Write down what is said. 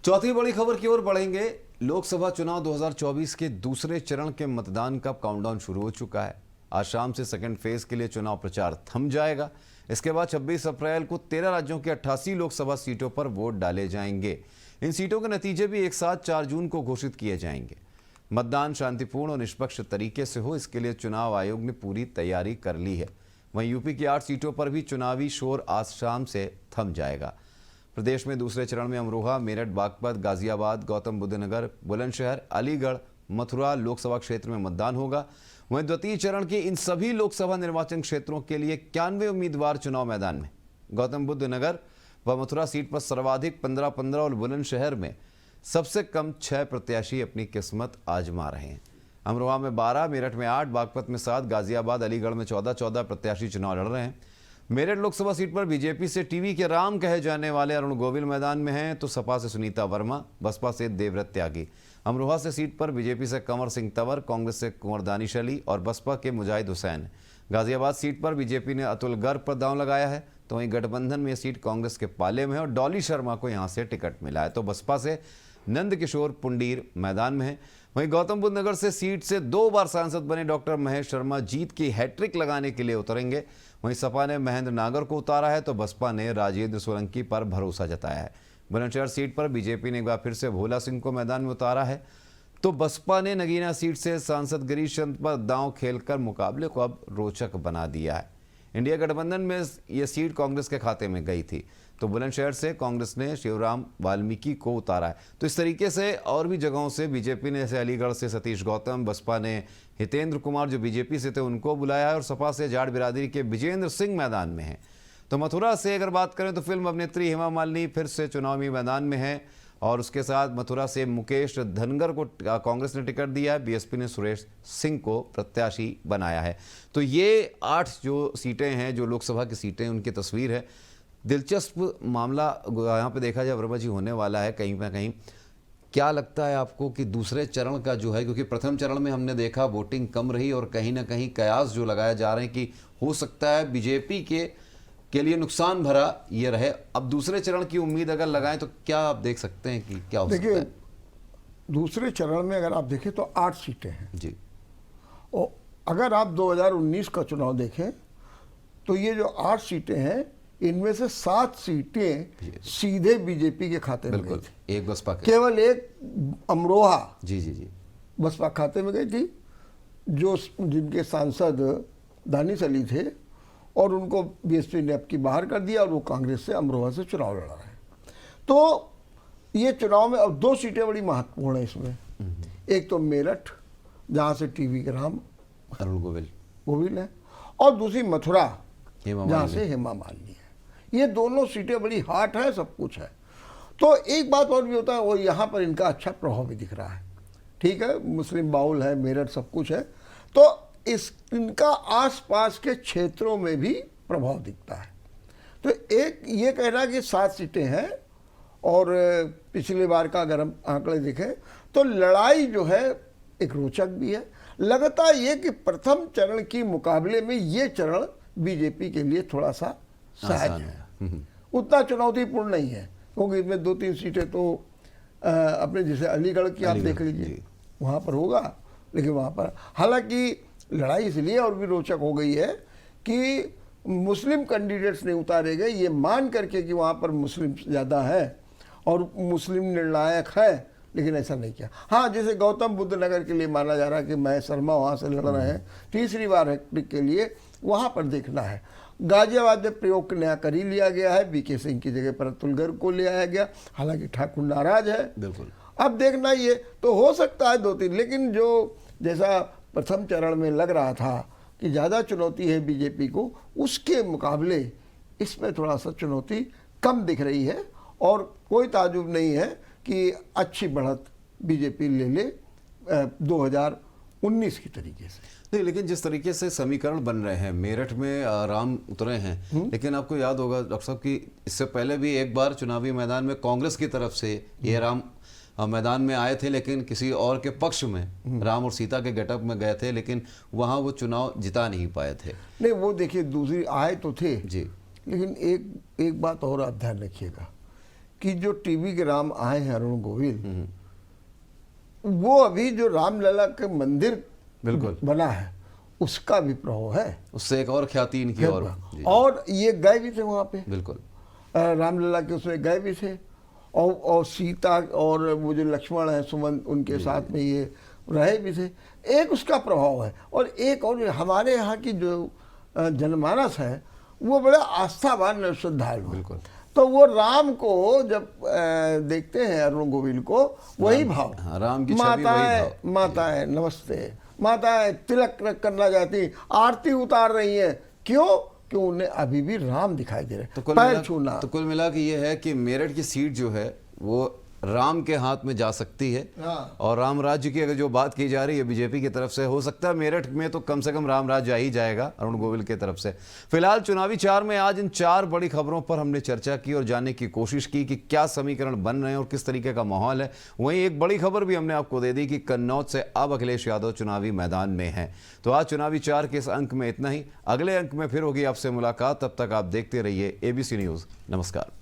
चौथी बड़ी खबर की ओर बढ़ेंगे। लोकसभा चुनाव 2024 के दूसरे चरण के मतदान का काउंटडाउन शुरू हो चुका है। आज शाम से सेकंड फेज के लिए चुनाव प्रचार थम जाएगा। इसके बाद 26 अप्रैल को 13 राज्यों की 88 लोकसभा सीटों पर वोट डाले जाएंगे। इन सीटों के नतीजे भी एक साथ 4 जून को घोषित किए जाएंगे। मतदान शांतिपूर्ण और निष्पक्ष तरीके से हो, इसके लिए चुनाव आयोग ने पूरी तैयारी कर ली है। वहीं यूपी की 8 सीटों पर भी चुनावी शोर आज शाम से थम जाएगा। प्रदेश में दूसरे चरण में अमरोहा, मेरठ, बागपत, गाजियाबाद, गौतम बुद्ध नगर, बुलंदशहर, अलीगढ़, मथुरा लोकसभा क्षेत्र में मतदान होगा। वहीं द्वितीय चरण के इन सभी लोकसभा निर्वाचन क्षेत्रों के लिए 91 उम्मीदवार चुनाव मैदान में। गौतम बुद्ध नगर व मथुरा सीट पर सर्वाधिक 15-15 और बुलंदशहर में सबसे कम 6 प्रत्याशी अपनी किस्मत आजमा रहे हैं। अमरोहा में 12, मेरठ में 8, बागपत में 7, गाजियाबाद, अलीगढ़ में 14-14 प्रत्याशी चुनाव लड़ रहे हैं। मेरठ लोकसभा सीट पर बीजेपी से टीवी के राम कहे जाने वाले अरुण गोविल मैदान में हैं, तो सपा से सुनीता वर्मा, बसपा से देवव्रत त्यागी। अमरोहा से सीट पर बीजेपी से कंवर सिंह तंवर, कांग्रेस से कुंवर दानिश अली और बसपा के मुजाहिद हुसैन। गाजियाबाद सीट पर बीजेपी ने अतुल गर्ग पर दांव लगाया है, तो वहीं गठबंधन में यह सीट कांग्रेस के पाले में है और डॉली शर्मा को यहां से टिकट मिला है, तो बसपा से नंद किशोर पुंडीर मैदान में है। वहीं गौतम बुद्ध नगर से सीट से 2 बार सांसद बने डॉक्टर महेश शर्मा जीत की हैट्रिक लगाने के लिए उतरेंगे। वहीं सपा ने महेंद्र नागर को उतारा है, तो बसपा ने राजेंद्र सोलंकी पर भरोसा जताया है। बुलंदशहर सीट पर बीजेपी ने एक बार फिर से भोला सिंह को मैदान में उतारा है, तो बसपा ने नगीना सीट से सांसद गिरीश चंद पर दांव खेलकर मुकाबले को अब रोचक बना दिया है। इंडिया गठबंधन में यह सीट कांग्रेस के खाते में गई थी, तो बुलंदशहर से कांग्रेस ने शिवराम वाल्मीकि को उतारा है। तो इस तरीके से और भी जगहों से बीजेपी ने, जैसे अलीगढ़ से सतीश गौतम, बसपा ने हितेंद्र कुमार जो बीजेपी से थे उनको बुलाया है, और सपा से जाट बिरादरी के विजेंद्र सिंह मैदान में हैं। तो मथुरा से अगर बात करें तो फिल्म अभिनेत्री हेमा मालिनी फिर से चुनावी मैदान में है, और उसके साथ मथुरा से मुकेश धनगर को कांग्रेस ने टिकट दिया है, बीएसपी ने सुरेश सिंह को प्रत्याशी बनाया है। तो ये 8 जो सीटें हैं, जो लोकसभा की सीटें, उनकी तस्वीर है। दिलचस्प मामला यहाँ पे देखा जाए वर्मा जी होने वाला है कहीं ना कहीं। क्या लगता है आपको कि दूसरे चरण का जो है, क्योंकि प्रथम चरण में हमने देखा वोटिंग कम रही और कहीं ना कहीं कयास जो लगाए जा रहे हैं कि हो सकता है बीजेपी के लिए नुकसान भरा ये रहे। अब दूसरे चरण की उम्मीद अगर लगाएं तो क्या आप देख सकते हैं कि क्या हो सकता है? देखिए, दूसरे चरण में अगर आप देखें तो 8 सीटें हैं जी। और अगर आप 2019 का चुनाव देखें तो ये जो 8 सीटें हैं, इनमें से 7 सीटें सीधे बीजेपी के खाते में गई थी। एक बसपा के, केवल एक अमरोहा जी बसपा खाते में गई थी, जो जिनके सांसद दानिश अली थे, और उनको बीएसपी ने अब की बाहर कर दिया और वो कांग्रेस से अमरोहा से चुनाव लड़ा रहे हैं। तो ये चुनाव में अब 2 सीटें बड़ी महत्वपूर्ण है इसमें। एक तो मेरठ, जहाँ से टीवी के राम अरुण गोविल है, और दूसरी मथुरा, जहाँ से हेमा मालिनी है। ये दोनों सीटें बड़ी हॉट है, सब कुछ है। तो एक बात और भी होता है, वो यहाँ पर इनका अच्छा प्रभाव भी दिख रहा है। ठीक है, मुस्लिम बाउल है, मेरठ सब कुछ है, तो इनका आसपास के क्षेत्रों में भी प्रभाव दिखता है। तो एक ये कहना कि 7 सीटें हैं, और पिछले बार का अगर हम आंकड़े देखें तो लड़ाई जो है एक रोचक भी है। लगता ये कि प्रथम चरण के मुकाबले में ये चरण बीजेपी के लिए थोड़ा सा सहज है, उतना चुनौतीपूर्ण नहीं है, क्योंकि इसमें 2-3 सीटें तो अपने जैसे अलीगढ़ की आप देख लीजिए, वहाँ पर होगा। लेकिन वहाँ पर हालांकि लड़ाई इसलिए और भी रोचक हो गई है कि मुस्लिम कैंडिडेट्स नहीं उतारे गए, ये मान करके कि वहाँ पर मुस्लिम ज़्यादा है और मुस्लिम निर्णायक है, लेकिन ऐसा नहीं किया। हाँ, जैसे गौतम बुद्ध नगर के लिए माना जा रहा है कि महेश शर्मा वहाँ से लड़ रहे हैं तीसरी बार हैट्रिक के लिए, वहाँ पर देखना है। गाजियाबाद में प्रयोग नया कर ही लिया गया है, बीके सिंह की जगह पर अतुल गर्ग को ले आया गया, हालांकि ठाकुर नाराज है। बिल्कुल, अब देखना ये तो हो सकता है 2-3, लेकिन जो जैसा प्रथम चरण में लग रहा था कि ज़्यादा चुनौती है बीजेपी को, उसके मुकाबले इसमें थोड़ा सा चुनौती कम दिख रही है, और कोई ताजुब नहीं है कि अच्छी बढ़त बीजेपी ले 2019 की तरीके से। नहीं, लेकिन जिस तरीके से समीकरण बन रहे हैं, मेरठ में राम उतरे हैं, लेकिन आपको याद होगा डॉक्टर साहब कि इससे पहले भी एक बार चुनावी मैदान में कांग्रेस की तरफ से ये राम मैदान में आए थे, लेकिन किसी और के पक्ष में राम और सीता के गेटअप में गए थे, लेकिन वहाँ वो चुनाव जिता नहीं पाए थे। नहीं, वो देखिए दूसरी आए तो थे जी, लेकिन एक बात और आप ध्यान रखिएगा कि जो टीवी के राम आए हैं अरुण गोविल, वो अभी जो रामलला के मंदिर बिल्कुल बना है उसका भी प्रभाव है। उससे एक और ख्याति इनकी और ये गए भी थे वहाँ पे, बिल्कुल रामलला के उसमें गए भी थे, और सीता और वो जो लक्ष्मण है सुमन उनके साथ में ये रहे भी थे। एक उसका प्रभाव है, और एक और हमारे यहाँ की जो जनमानस है वो बड़ा आस्थावान और श्रद्धालु। बिल्कुल। तो वो राम को जब देखते हैं अरुण गोविल को, वही भाव, राम की छवि वही भाव। माताएं नमस्ते, माताएं तिलक करना चाहती, आरती उतार रही हैं, क्यों? क्यों उन्हें अभी भी राम दिखाई दे रहे, पैर छूना। तो कुल मिला के ये है कि मेरठ की सीट जो है वो राम के हाथ में जा सकती है। हाँ। और राम राज्य की अगर जो बात की जा रही है बीजेपी की तरफ से, हो सकता है मेरठ में तो कम से कम राम राज्य आ ही जाएगा अरुण गोविल की तरफ से। फिलहाल चुनावी चार में आज इन 4 बड़ी खबरों पर हमने चर्चा की और जानने की कोशिश की कि क्या समीकरण बन रहे हैं और किस तरीके का माहौल है। वहीं एक बड़ी खबर भी हमने आपको दे दी कि कन्नौज से अब अखिलेश यादव चुनावी मैदान में हैं। तो आज चुनावी 4 के इस अंक में इतना ही। अगले अंक में फिर होगी आपसे मुलाकात, तब तक आप देखते रहिए ABC न्यूज़। नमस्कार।